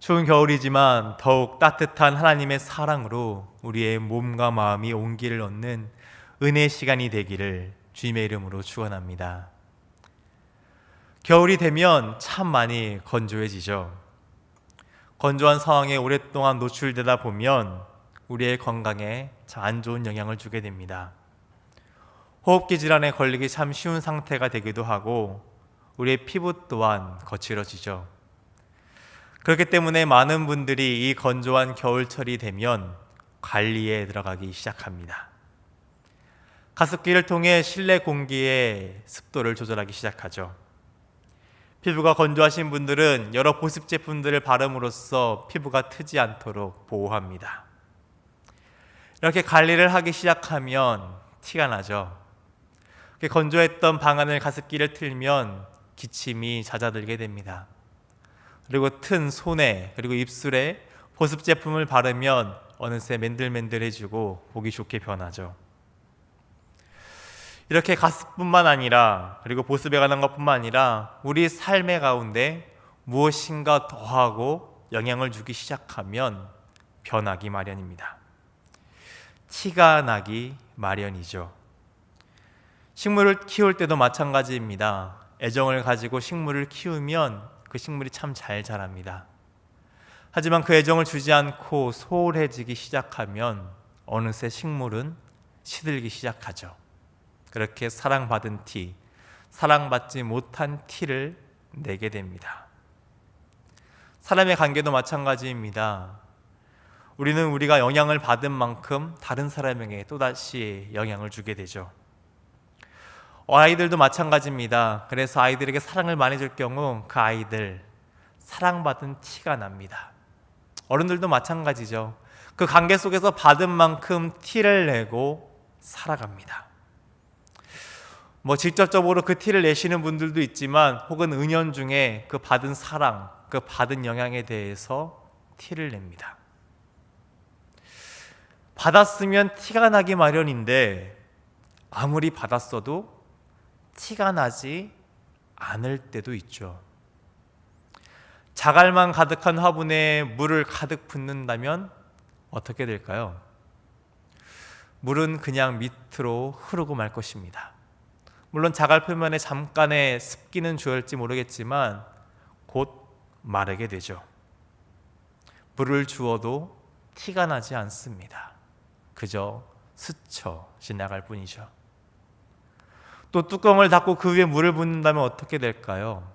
추운 겨울이지만 더욱 따뜻한 하나님의 사랑으로 우리의 몸과 마음이 온기를 얻는 은혜의 시간이 되기를 주님의 이름으로 축원합니다. 겨울이 되면 참 많이 건조해지죠. 건조한 상황에 오랫동안 노출되다 보면 우리의 건강에 참 안 좋은 영향을 주게 됩니다. 호흡기 질환에 걸리기 참 쉬운 상태가 되기도 하고 우리의 피부 또한 거칠어지죠. 그렇기 때문에 많은 분들이 이 건조한 겨울철이 되면 관리에 들어가기 시작합니다. 가습기를 통해 실내 공기의 습도를 조절하기 시작하죠. 피부가 건조하신 분들은 여러 보습 제품들을 바름으로써 피부가 트지 않도록 보호합니다. 이렇게 관리를 하기 시작하면 티가 나죠. 건조했던 방 안을 가습기를 틀면 기침이 잦아들게 됩니다. 그리고 튼 손에 그리고 입술에 보습 제품을 바르면 어느새 맨들맨들해지고 보기 좋게 변하죠. 이렇게 가습뿐만 아니라 그리고 보습에 관한 것뿐만 아니라 우리 삶의 가운데 무엇인가 더하고 영향을 주기 시작하면 변하기 마련입니다. 티가 나기 마련이죠. 식물을 키울 때도 마찬가지입니다. 애정을 가지고 식물을 키우면 그 식물이 참 잘 자랍니다. 하지만 그 애정을 주지 않고 소홀해지기 시작하면 어느새 식물은 시들기 시작하죠. 그렇게 사랑받은 티, 사랑받지 못한 티를 내게 됩니다. 사람의 관계도 마찬가지입니다. 우리는 우리가 영향을 받은 만큼 다른 사람에게 또다시 영향을 주게 되죠. 아이들도 마찬가지입니다. 그래서 아이들에게 사랑을 많이 줄 경우 그 아이들 사랑받은 티가 납니다. 어른들도 마찬가지죠. 그 관계 속에서 받은 만큼 티를 내고 살아갑니다. 직접적으로 그 티를 내시는 분들도 있지만 혹은 은연중에 그 받은 사랑, 그 받은 영향에 대해서 티를 냅니다. 받았으면 티가 나기 마련인데 아무리 받았어도 티가 나지 않을 때도 있죠. 자갈만 가득한 화분에 물을 가득 붓는다면 어떻게 될까요? 물은 그냥 밑으로 흐르고 말 것입니다. 물론 자갈 표면에 잠깐의 습기는 주어질지 모르겠지만 곧 마르게 되죠. 물을 주어도 티가 나지 않습니다. 그저 스쳐 지나갈 뿐이죠. 또 뚜껑을 닫고 그 위에 물을 붓는다면 어떻게 될까요?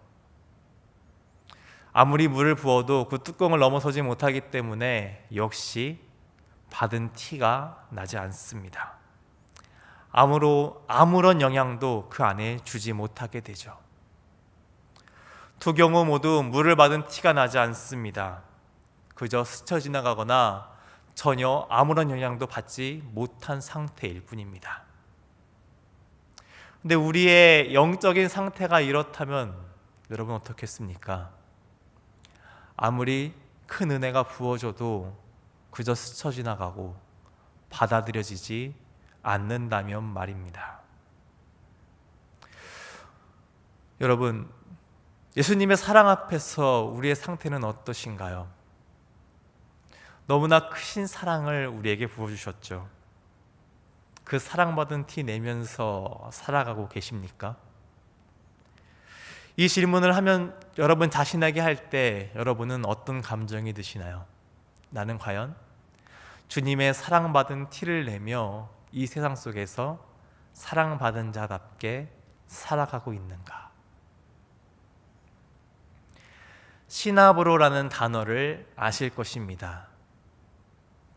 아무리 물을 부어도 그 뚜껑을 넘어서지 못하기 때문에 역시 받은 티가 나지 않습니다. 아무런 영향도 그 안에 주지 못하게 되죠. 두 경우 모두 물을 받은 티가 나지 않습니다. 그저 스쳐 지나가거나 전혀 아무런 영향도 받지 못한 상태일 뿐입니다. 근데 우리의 영적인 상태가 이렇다면 여러분 어떻겠습니까? 아무리 큰 은혜가 부어져도 그저 스쳐 지나가고 받아들여지지 않는다면 말입니다. 여러분, 예수님의 사랑 앞에서 우리의 상태는 어떠신가요? 너무나 크신 사랑을 우리에게 부어주셨죠. 그 사랑받은 티 내면서 살아가고 계십니까? 이 질문을 하면 여러분 자신에게 할 때 여러분은 어떤 감정이 드시나요? 나는 과연 주님의 사랑받은 티를 내며 이 세상 속에서 사랑받은 자답게 살아가고 있는가? 시나브로라는 단어를 아실 것입니다.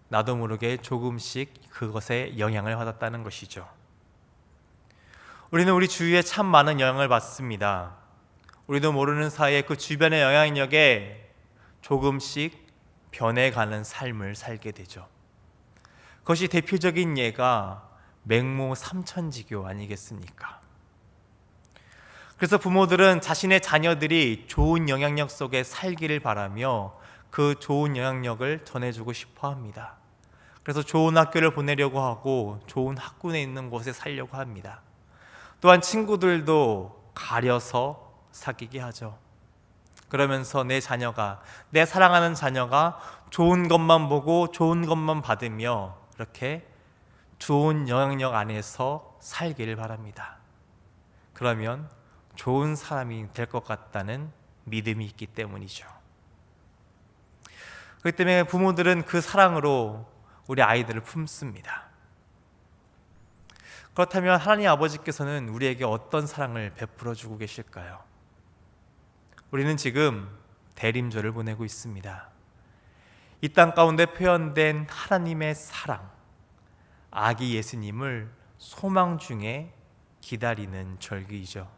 나도 모르게 조금씩 그것에 영향을 받았다는 것이죠. 우리는 우리 주위에 참 많은 영향을 받습니다. 우리도 모르는 사이에 그 주변의 영향력에 조금씩 변해가는 삶을 살게 되죠. 그것이 대표적인 예가 맹모 삼천지교 아니겠습니까? 그래서 부모들은 자신의 자녀들이 좋은 영향력 속에 살기를 바라며 그 좋은 영향력을 전해주고 싶어 합니다. 그래서 좋은 학교를 보내려고 하고 좋은 학군에 있는 곳에 살려고 합니다. 또한 친구들도 가려서 사귀게 하죠. 그러면서 내 사랑하는 자녀가 좋은 것만 보고 좋은 것만 받으며 이렇게 좋은 영향력 안에서 살기를 바랍니다. 그러면 좋은 사람이 될 것 같다는 믿음이 있기 때문이죠. 그렇기 때문에 부모들은 그 사랑으로 우리 아이들을 품습니다. 그렇다면 하나님 아버지께서는 우리에게 어떤 사랑을 베풀어 주고 계실까요? 우리는 지금 대림절을 보내고 있습니다. 이 땅 가운데 표현된 하나님의 사랑, 아기 예수님을 소망 중에 기다리는 절기이죠.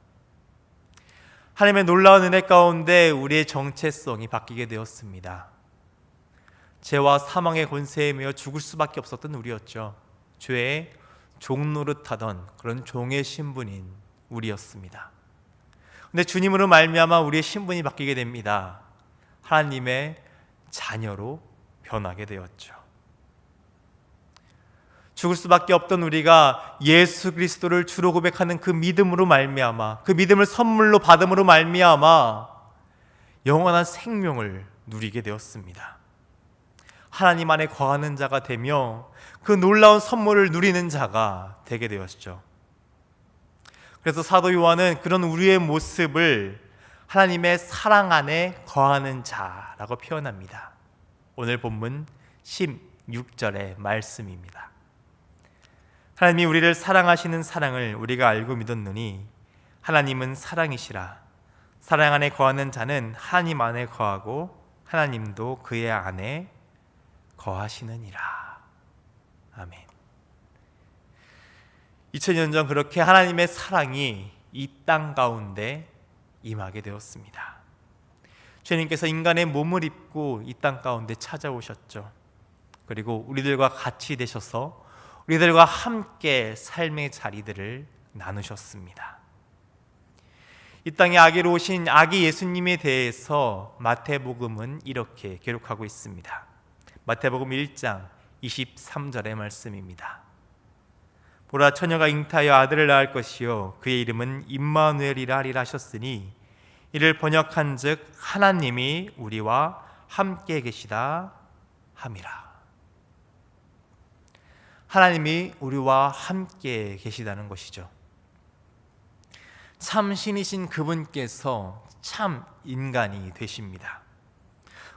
하나님의 놀라운 은혜 가운데 우리의 정체성이 바뀌게 되었습니다. 죄와 사망의 권세에 매여 죽을 수밖에 없었던 우리였죠. 죄의 종노릇하던 그런 종의 신분인 우리였습니다. 근데 주님으로 말미암아 우리의 신분이 바뀌게 됩니다. 하나님의 자녀로 변하게 되었죠. 죽을 수밖에 없던 우리가 예수 그리스도를 주로 고백하는 그 믿음으로 말미암아, 그 믿음을 선물로 받음으로 말미암아 영원한 생명을 누리게 되었습니다. 하나님 안에 거하는 자가 되며 그 놀라운 선물을 누리는 자가 되게 되었죠. 그래서 사도 요한은 그런 우리의 모습을 하나님의 사랑 안에 거하는 자라고 표현합니다. 오늘 본문 16절의 말씀입니다. 하나님이 우리를 사랑하시는 사랑을 우리가 알고 믿었노니 하나님은 사랑이시라. 사랑 안에 거하는 자는 하나님 안에 거하고 하나님도 그의 안에 거하시느니라. 아멘. 2000년 전 그렇게 하나님의 사랑이 이 땅 가운데 임하게 되었습니다. 주님께서 인간의 몸을 입고 이 땅 가운데 찾아오셨죠. 그리고 우리들과 같이 되셔서 우리들과 함께 삶의 자리들을 나누셨습니다. 이 땅에 아기로 오신 아기 예수님에 대해서 마태복음은 이렇게 기록하고 있습니다. 마태복음 1장 23절의 말씀입니다. 보라, 처녀가 잉타하여 아들을 낳을 것이요 그의 이름은 임마누엘이라 하리라 하셨으니 이를 번역한즉 하나님이 우리와 함께 계시다 함이라. 하나님이 우리와 함께 계시다는 것이죠. 참 신이신 그분께서 참 인간이 되십니다.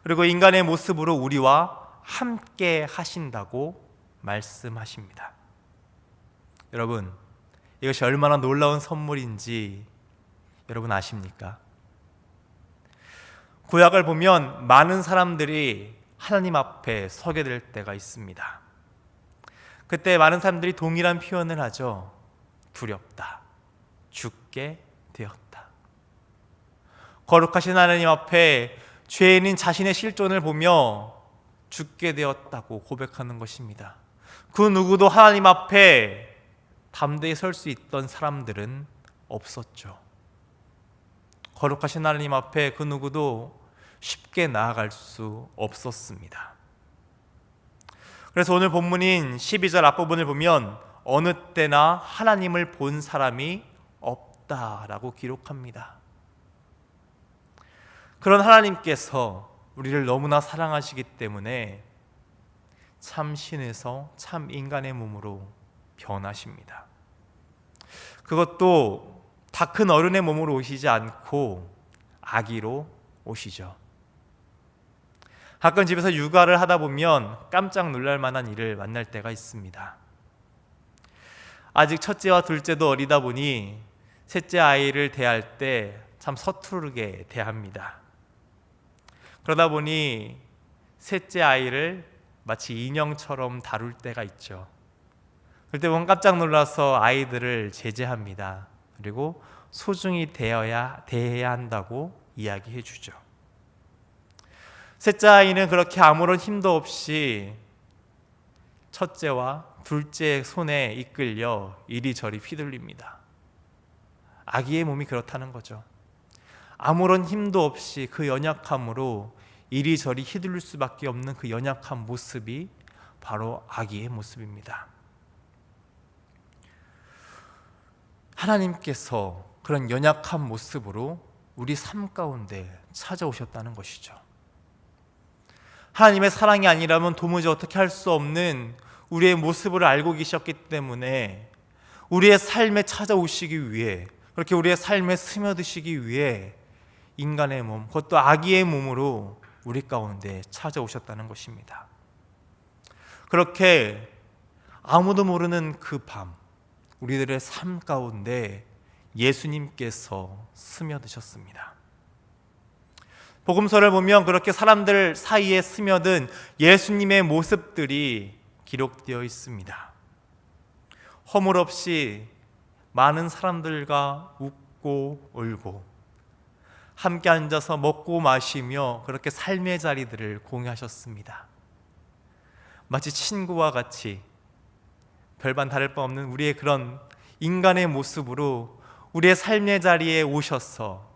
그리고 인간의 모습으로 우리와 함께 하신다고 말씀하십니다. 여러분, 이것이 얼마나 놀라운 선물인지 여러분 아십니까? 구약을 보면 많은 사람들이 하나님 앞에 서게 될 때가 있습니다. 그때 많은 사람들이 동일한 표현을 하죠. 두렵다, 죽게 되었다. 거룩하신 하나님 앞에 죄인인 자신의 실존을 보며 죽게 되었다고 고백하는 것입니다. 그 누구도 하나님 앞에 담대히 설 수 있던 사람들은 없었죠. 거룩하신 하나님 앞에 그 누구도 쉽게 나아갈 수 없었습니다. 그래서 오늘 본문인 12절 앞부분을 보면 어느 때나 하나님을 본 사람이 없다라고 기록합니다. 그런 하나님께서 우리를 너무나 사랑하시기 때문에 참 신에서 참 인간의 몸으로 변하십니다. 그것도 다 큰 어른의 몸으로 오시지 않고 아기로 오시죠. 가끔 집에서 육아를 하다 보면 깜짝 놀랄 만한 일을 만날 때가 있습니다. 아직 첫째와 둘째도 어리다 보니 셋째 아이를 대할 때 참 서투르게 대합니다. 그러다 보니 셋째 아이를 마치 인형처럼 다룰 때가 있죠. 그때 보면 깜짝 놀라서 아이들을 제재합니다. 그리고 소중히 대해야 한다고 이야기해 주죠. 셋째 아이는 그렇게 아무런 힘도 없이 첫째와 둘째 손에 이끌려 이리저리 휘둘립니다. 아기의 몸이 그렇다는 거죠. 아무런 힘도 없이 그 연약함으로 이리저리 휘둘릴 수밖에 없는 그 연약한 모습이 바로 아기의 모습입니다. 하나님께서 그런 연약한 모습으로 우리 삶 가운데 찾아오셨다는 것이죠. 하나님의 사랑이 아니라면 도무지 어떻게 할 수 없는 우리의 모습을 알고 계셨기 때문에 우리의 삶에 찾아오시기 위해, 그렇게 우리의 삶에 스며드시기 위해 인간의 몸, 그것도 아기의 몸으로 우리 가운데 찾아오셨다는 것입니다. 그렇게 아무도 모르는 그 밤, 우리들의 삶 가운데 예수님께서 스며드셨습니다. 복음서를 보면 그렇게 사람들 사이에 스며든 예수님의 모습들이 기록되어 있습니다. 허물없이 많은 사람들과 웃고 울고 함께 앉아서 먹고 마시며 그렇게 삶의 자리들을 공유하셨습니다. 마치 친구와 같이 별반 다를 바 없는 우리의 그런 인간의 모습으로 우리의 삶의 자리에 오셔서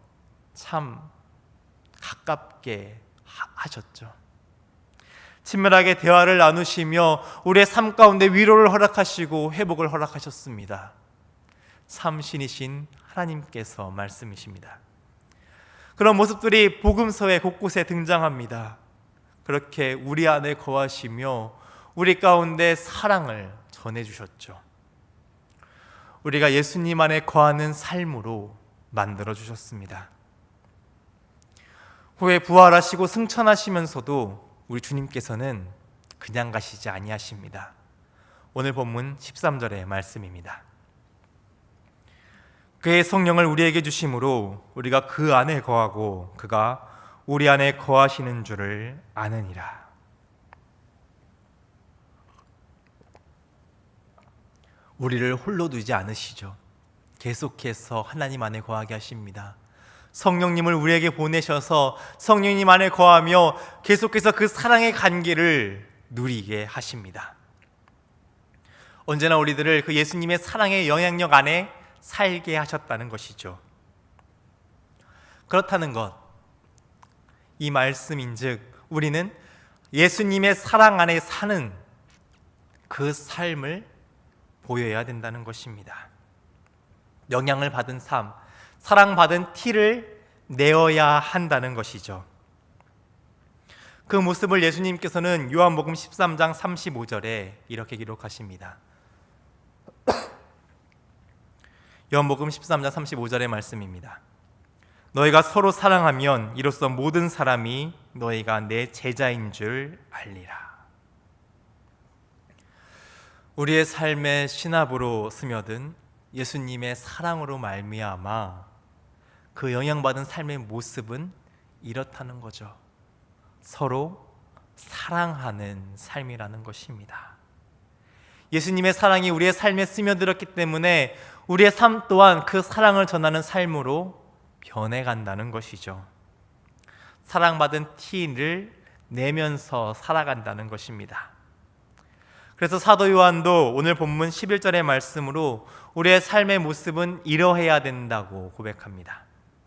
참 가깝게 하셨죠. 친밀하게 대화를 나누시며 우리의 삶 가운데 위로를 허락하시고 회복을 허락하셨습니다. 참 신이신 하나님께서 말씀이십니다. 그런 모습들이 복음서의 곳곳에 등장합니다. 그렇게 우리 안에 거하시며 우리 가운데 사랑을 전해주셨죠. 우리가 예수님 안에 거하는 삶으로 만들어주셨습니다. 후에 부활하시고 승천하시면서도 우리 주님께서는 그냥 가시지 아니하십니다. 오늘 본문 13절의 말씀입니다. 그의 성령을 우리에게 주심으로 우리가 그 안에 거하고 그가 우리 안에 거하시는 줄을 아느니라. 우리를 홀로 두지 않으시죠. 계속해서 하나님 안에 거하게 하십니다. 성령님을 우리에게 보내셔서 성령님 안에 거하며 계속해서 그 사랑의 관계를 누리게 하십니다. 언제나 우리들을 그 예수님의 사랑의 영향력 안에 살게 하셨다는 것이죠. 그렇다는 것, 이 말씀인즉 우리는 예수님의 사랑 안에 사는 그 삶을 보여야 된다는 것입니다. 영향을 받은 삶, 사랑받은 티를 내어야 한다는 것이죠. 그 모습을 예수님께서는 요한복음 13장 35절에 이렇게 기록하십니다. 요한복음 13장 35절의 말씀입니다. 너희가 서로 사랑하면 이로써 모든 사람이 너희가 내 제자인 줄 알리라. 우리의 삶의 신압으로 스며든 예수님의 사랑으로 말미암아 그 영향받은 삶의 모습은 이렇다는 거죠. 서로 사랑하는 삶이라는 것입니다. 예수님의 사랑이 우리의 삶에 스며들었기 때문에 우리의 삶 또한 그 사랑을 전하는 삶으로 변해간다는 것이죠. 사랑받은 티를 내면서 살아간다는 것입니다. 그래서 사도 요한도 오늘 본문 11절의 말씀으로 우리의 삶의 모습은 이러해야 된다고 고백합니다.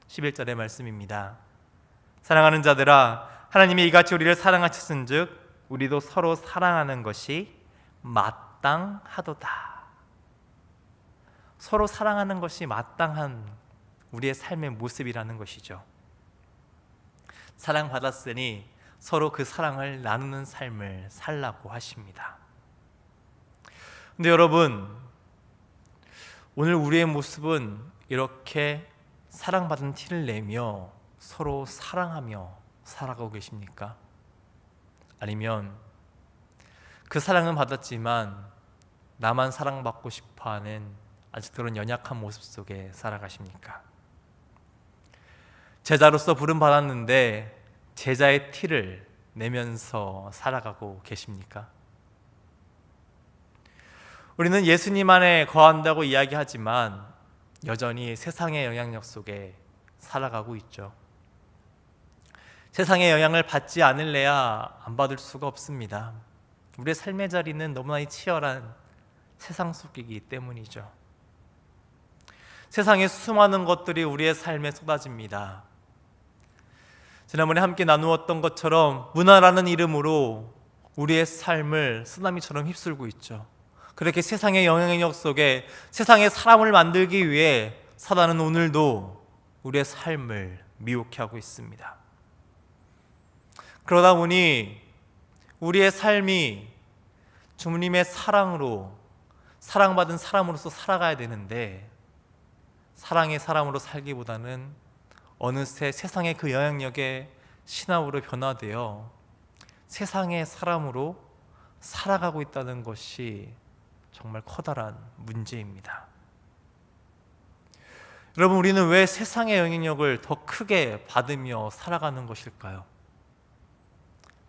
11절의 말씀입니다. 사랑하는 자들아, 하나님이 이같이 우리를 사랑하셨은즉 우리도 서로 사랑하는 것이 마땅하도다. 서로 사랑하는 것이 마땅한 우리의 삶의 모습이라는 것이죠. 사랑받았으니 서로 그 사랑을 나누는 삶을 살라고 하십니다. 근데 여러분, 오늘 우리의 모습은 이렇게 사랑받은 티를 내며 서로 사랑하며 살아가고 계십니까? 아니면 그 사랑은 받았지만 나만 사랑받고 싶어하는 아직 그런 연약한 모습 속에 살아가십니까? 제자로서 부름받았는데 제자의 티를 내면서 살아가고 계십니까? 우리는 예수님 안에 거한다고 이야기하지만 여전히 세상의 영향력 속에 살아가고 있죠. 세상의 영향을 받지 않을래야 안 받을 수가 없습니다. 우리의 삶의 자리는 너무나 치열한 세상 속이기 때문이죠. 세상의 수많은 것들이 우리의 삶에 쏟아집니다. 지난번에 함께 나누었던 것처럼 문화라는 이름으로 우리의 삶을 쓰나미처럼 휩쓸고 있죠. 그렇게 세상의 영향력 속에 세상의 사람을 만들기 위해 사단은 오늘도 우리의 삶을 미혹해 하고 있습니다. 그러다 보니 우리의 삶이 주님의 사랑으로 사랑받은 사람으로서 살아가야 되는데 사랑의 사람으로 살기보다는 어느새 세상의 그 영향력에 신하로 변화되어 세상의 사람으로 살아가고 있다는 것이 정말 커다란 문제입니다. 여러분, 우리는 왜 세상의 영향력을 더 크게 받으며 살아가는 것일까요?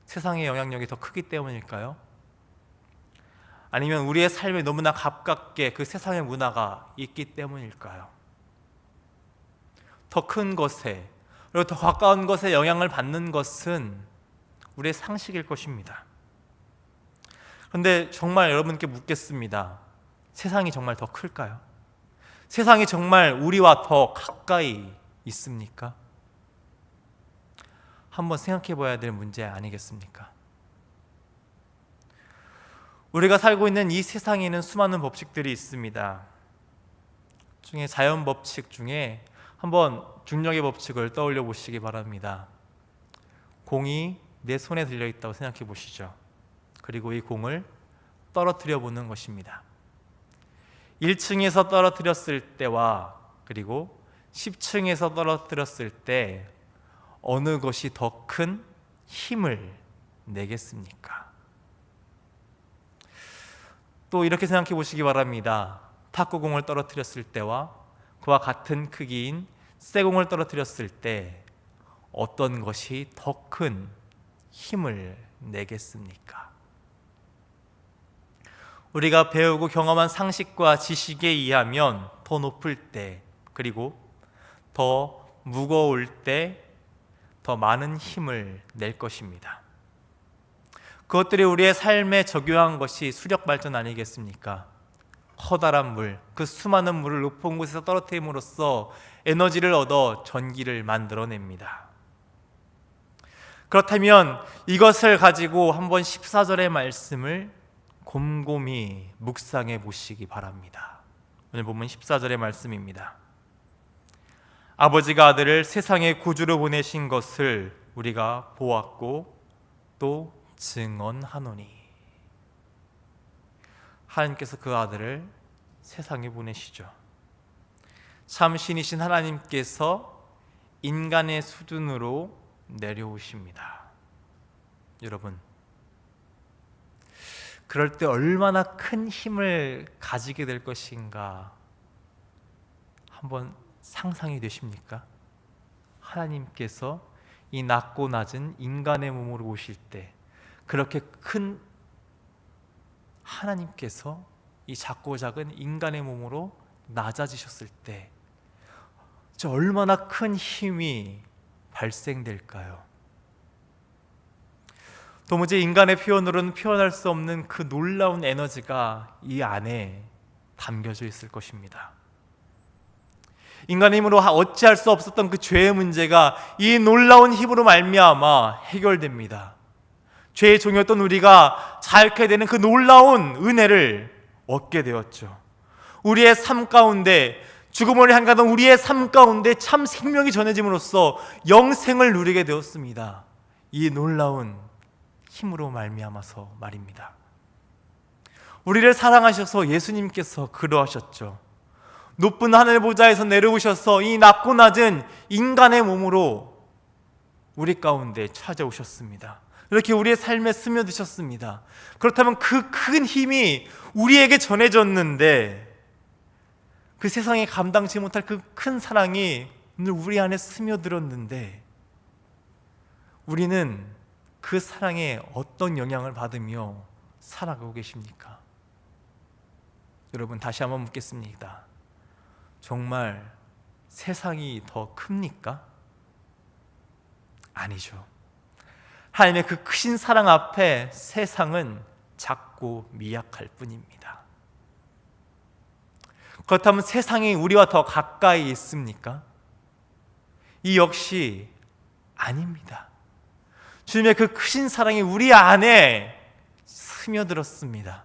세상의 영향력이 더 크기 때문일까요? 아니면 우리의 삶에 너무나 가깝게 그 세상의 문화가 있기 때문일까요? 더 큰 것에 그리고 더 가까운 것에 영향을 받는 것은 우리의 상식일 것입니다. 그런데 정말 여러분께 묻겠습니다. 세상이 정말 더 클까요? 세상이 정말 우리와 더 가까이 있습니까? 한번 생각해 봐야 될 문제 아니겠습니까? 우리가 살고 있는 이 세상에는 수많은 법칙들이 있습니다. 중에 자연 법칙 중에 한번 중력의 법칙을 떠올려 보시기 바랍니다. 공이 내 손에 들려 있다고 생각해 보시죠. 그리고 이 공을 떨어뜨려 보는 것입니다. 1층에서 떨어뜨렸을 때와 그리고 10층에서 떨어뜨렸을 때 어느 것이 더 큰 힘을 내겠습니까? 또 이렇게 생각해 보시기 바랍니다. 탁구공을 떨어뜨렸을 때와 그와 같은 크기인 쇠공을 떨어뜨렸을 때 어떤 것이 더 큰 힘을 내겠습니까? 우리가 배우고 경험한 상식과 지식에 의하면 더 높을 때 그리고 더 무거울 때 더 많은 힘을 낼 것입니다. 그것들이 우리의 삶에 적용한 것이 수력 발전 아니겠습니까? 커다란 물, 그 수많은 물을 높은 곳에서 떨어뜨림으로써 에너지를 얻어 전기를 만들어냅니다. 그렇다면 이것을 가지고 한번 14절의 말씀을 곰곰이 묵상해 보시기 바랍니다. 오늘 본문 14절의 말씀입니다. 아버지가 아들을 세상의 구주로 보내신 것을 우리가 보았고 또 증언하노니. 하나님께서 그 아들을 세상에 보내시죠. 참 신이신 하나님께서 인간의 수준으로 내려오십니다. 여러분, 그럴 때 얼마나 큰 힘을 가지게 될 것인가 한번 상상이 되십니까? 하나님께서 이 낮고 낮은 인간의 몸으로 오실 때 그렇게 큰 하나님께서 이 작고 작은 인간의 몸으로 낮아지셨을 때 저 얼마나 큰 힘이 발생될까요? 도무지 인간의 표현으로는 표현할 수 없는 그 놀라운 에너지가 이 안에 담겨져 있을 것입니다. 인간의 힘으로 어찌할 수 없었던 그 죄의 문제가 이 놀라운 힘으로 말미암아 해결됩니다. 죄의 종이었던 우리가 자유케 되는 그 놀라운 은혜를 얻게 되었죠. 우리의 삶 가운데 죽음을 향하던 우리의 삶 가운데 참 생명이 전해짐으로써 영생을 누리게 되었습니다. 이 놀라운 힘으로 말미암아서 말입니다. 우리를 사랑하셔서 예수님께서 그러하셨죠. 높은 하늘 보좌에서 내려오셔서 이 낮고 낮은 인간의 몸으로 우리 가운데 찾아오셨습니다. 이렇게 우리의 삶에 스며드셨습니다. 그렇다면 그 큰 힘이 우리에게 전해졌는데 그 세상에 감당치 못할 그 큰 사랑이 오늘 우리 안에 스며들었는데 우리는 그 사랑에 어떤 영향을 받으며 살아가고 계십니까? 여러분, 다시 한번 묻겠습니다. 정말 세상이 더 큽니까? 아니죠. 하나님의 그 크신 사랑 앞에 세상은 작고 미약할 뿐입니다. 그렇다면 세상이 우리와 더 가까이 있습니까? 이 역시 아닙니다. 주님의 그 크신 사랑이 우리 안에 스며들었습니다.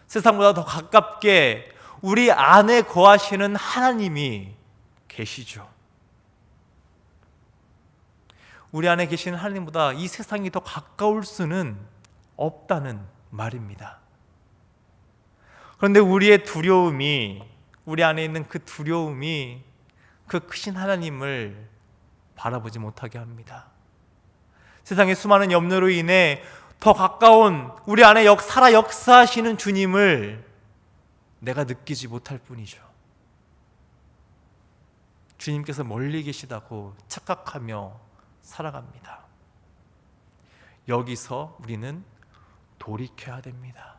세상보다 더 가깝게 우리 안에 거하시는 하나님이 계시죠. 우리 안에 계신 하나님보다 이 세상이 더 가까울 수는 없다는 말입니다. 그런데 우리의 두려움이, 우리 안에 있는 그 두려움이 그 크신 하나님을 바라보지 못하게 합니다. 세상의 수많은 염려로 인해 더 가까운 우리 안에 살아 역사하시는 주님을 내가 느끼지 못할 뿐이죠. 주님께서 멀리 계시다고 착각하며 살아갑니다. 여기서 우리는 돌이켜야 됩니다.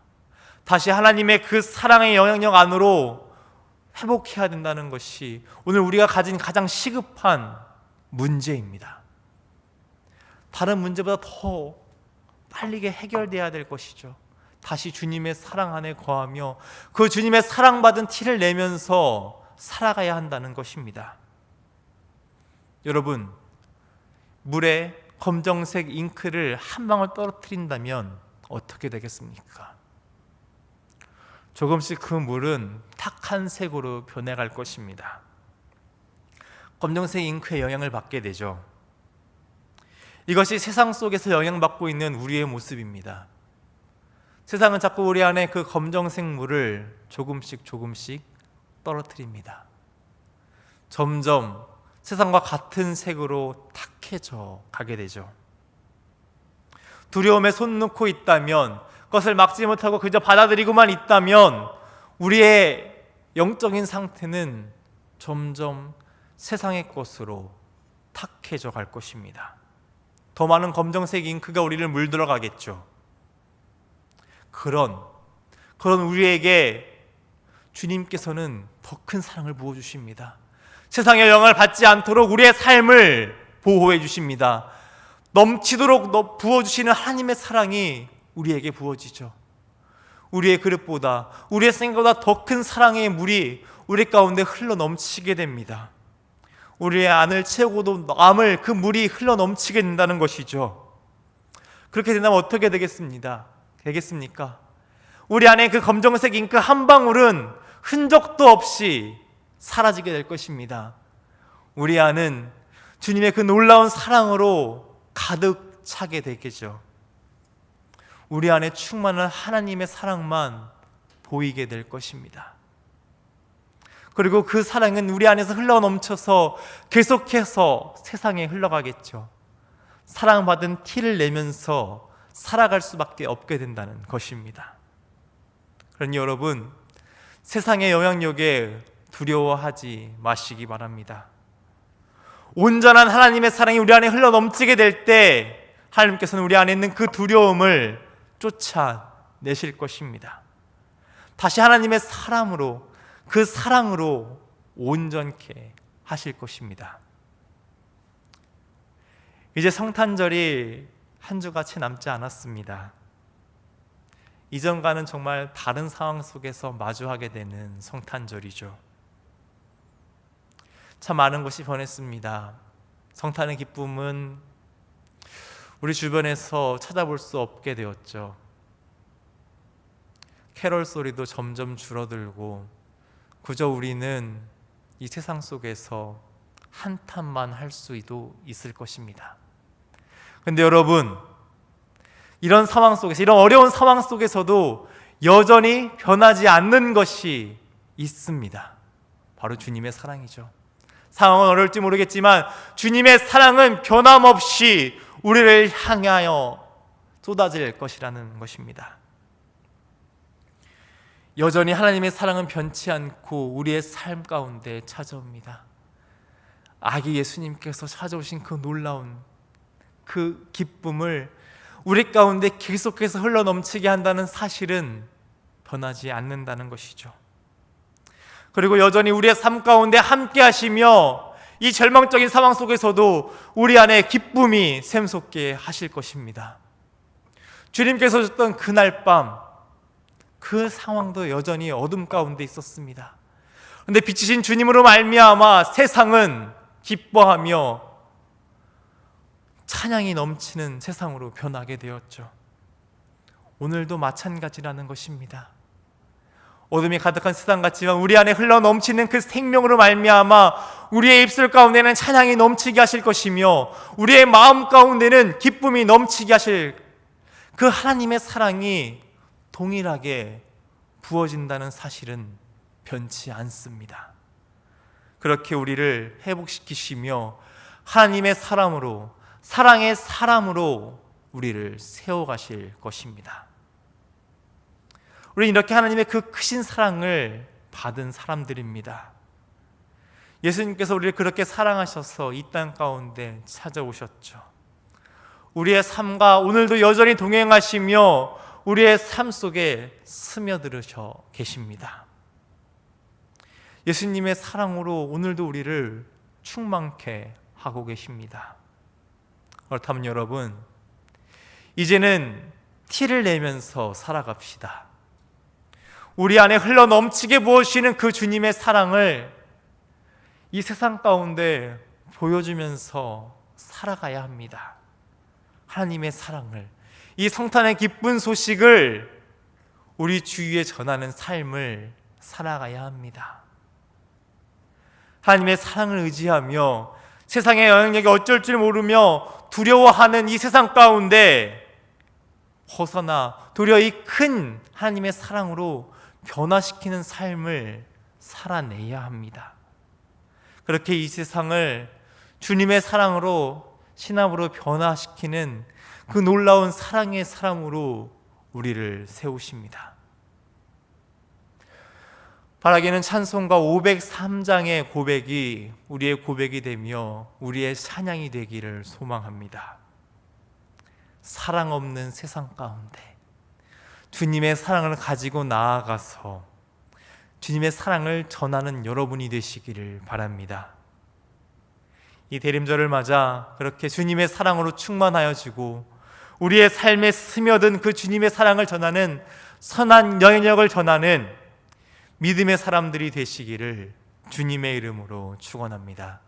다시 하나님의 그 사랑의 영향력 안으로 회복해야 된다는 것이 오늘 우리가 가진 가장 시급한 문제입니다. 다른 문제보다 더 빨리 해결돼야 될 것이죠. 다시 주님의 사랑 안에 거하며 그 주님의 사랑받은 티를 내면서 살아가야 한다는 것입니다. 여러분, 물에 검정색 잉크를 한 방울 떨어뜨린다면 어떻게 되겠습니까? 조금씩 그 물은 탁한 색으로 변해갈 것입니다. 검정색 잉크의 영향을 받게 되죠. 이것이 세상 속에서 영향받고 있는 우리의 모습입니다. 세상은 자꾸 우리 안에 그 검정색 물을 조금씩 떨어뜨립니다. 점점 세상과 같은 색으로 탁해져 가게 되죠. 두려움에 손 놓고 있다면, 그것을 막지 못하고 그저 받아들이고만 있다면 우리의 영적인 상태는 점점 세상의 것으로 탁해져 갈 것입니다. 더 많은 검정색 잉크가 우리를 물들어 가겠죠. 그런 우리에게 주님께서는 더 큰 사랑을 부어주십니다. 세상의 영향을 받지 않도록 우리의 삶을 보호해 주십니다. 넘치도록 부어주시는 하나님의 사랑이 우리에게 부어지죠. 우리의 그릇보다, 우리의 생각보다 더 큰 사랑의 물이 우리 가운데 흘러 넘치게 됩니다. 우리의 안을 채우고도 남을 그 물이 흘러 넘치게 된다는 것이죠. 그렇게 된다면 어떻게 되겠습니까? 우리 안에 그 검정색 잉크 한 방울은 흔적도 없이 사라지게 될 것입니다. 우리 안은 주님의 그 놀라운 사랑으로 가득 차게 되겠죠. 우리 안에 충만한 하나님의 사랑만 보이게 될 것입니다. 그리고 그 사랑은 우리 안에서 흘러 넘쳐서 계속해서 세상에 흘러가겠죠. 사랑받은 티를 내면서 살아갈 수밖에 없게 된다는 것입니다. 그러니 여러분, 세상의 영향력에 두려워하지 마시기 바랍니다. 온전한 하나님의 사랑이 우리 안에 흘러 넘치게 될 때 하나님께서는 우리 안에 있는 그 두려움을 쫓아내실 것입니다. 다시 하나님의 사랑으로, 그 사랑으로 온전케 하실 것입니다. 이제 성탄절이 한 주가 채 남지 않았습니다. 이전과는 정말 다른 상황 속에서 마주하게 되는 성탄절이죠. 참 많은 것이 변했습니다. 성탄의 기쁨은 우리 주변에서 찾아볼 수 없게 되었죠. 캐롤 소리도 점점 줄어들고 그저 우리는 이 세상 속에서 한탄만 할 수도 있을 것입니다. 그런데 여러분, 이런 상황 속에서, 이런 어려운 상황 속에서도 여전히 변하지 않는 것이 있습니다. 바로 주님의 사랑이죠. 상황은 어려울지 모르겠지만 주님의 사랑은 변함없이 우리를 향하여 쏟아질 것이라는 것입니다. 여전히 하나님의 사랑은 변치 않고 우리의 삶 가운데 찾아옵니다. 아기 예수님께서 찾아오신 그 놀라운 그 기쁨을 우리 가운데 계속해서 흘러넘치게 한다는 사실은 변하지 않는다는 것이죠. 그리고 여전히 우리의 삶 가운데 함께 하시며 이 절망적인 상황 속에서도 우리 안에 기쁨이 샘솟게 하실 것입니다. 주님께서 오셨던 그날 밤, 그 상황도 여전히 어둠 가운데 있었습니다. 그런데 빛이신 주님으로 말미암아 세상은 기뻐하며 찬양이 넘치는 세상으로 변하게 되었죠. 오늘도 마찬가지라는 것입니다. 어둠이 가득한 세상 같지만 우리 안에 흘러 넘치는 그 생명으로 말미암아 우리의 입술 가운데는 찬양이 넘치게 하실 것이며 우리의 마음 가운데는 기쁨이 넘치게 하실 그 하나님의 사랑이 동일하게 부어진다는 사실은 변치 않습니다. 그렇게 우리를 회복시키시며 하나님의 사람으로, 사랑의 사람으로 우리를 세워가실 것입니다. 우리는 이렇게 하나님의 그 크신 사랑을 받은 사람들입니다. 예수님께서 우리를 그렇게 사랑하셔서 이 땅 가운데 찾아오셨죠. 우리의 삶과 오늘도 여전히 동행하시며 우리의 삶 속에 스며들으셔 계십니다. 예수님의 사랑으로 오늘도 우리를 충만케 하고 계십니다. 그렇다면 여러분, 이제는 티를 내면서 살아갑시다. 우리 안에 흘러 넘치게 부어주시는 그 주님의 사랑을 이 세상 가운데 보여주면서 살아가야 합니다. 하나님의 사랑을, 이 성탄의 기쁜 소식을 우리 주위에 전하는 삶을 살아가야 합니다. 하나님의 사랑을 의지하며 세상의 영향력이 어쩔 줄 모르며 두려워하는 이 세상 가운데 벗어나 도리어 이 큰 하나님의 사랑으로 변화시키는 삶을 살아내야 합니다. 그렇게 이 세상을 주님의 사랑으로, 신앙으로 변화시키는 그 놀라운 사랑의 사람으로 우리를 세우십니다. 바라기는 찬송가 503장의 고백이 우리의 고백이 되며 우리의 찬양이 되기를 소망합니다. 사랑 없는 세상 가운데 주님의 사랑을 가지고 나아가서 주님의 사랑을 전하는 여러분이 되시기를 바랍니다. 이 대림절을 맞아 그렇게 주님의 사랑으로 충만하여지고 우리의 삶에 스며든 그 주님의 사랑을 전하는 선한 영향력을 전하는 믿음의 사람들이 되시기를 주님의 이름으로 축원합니다.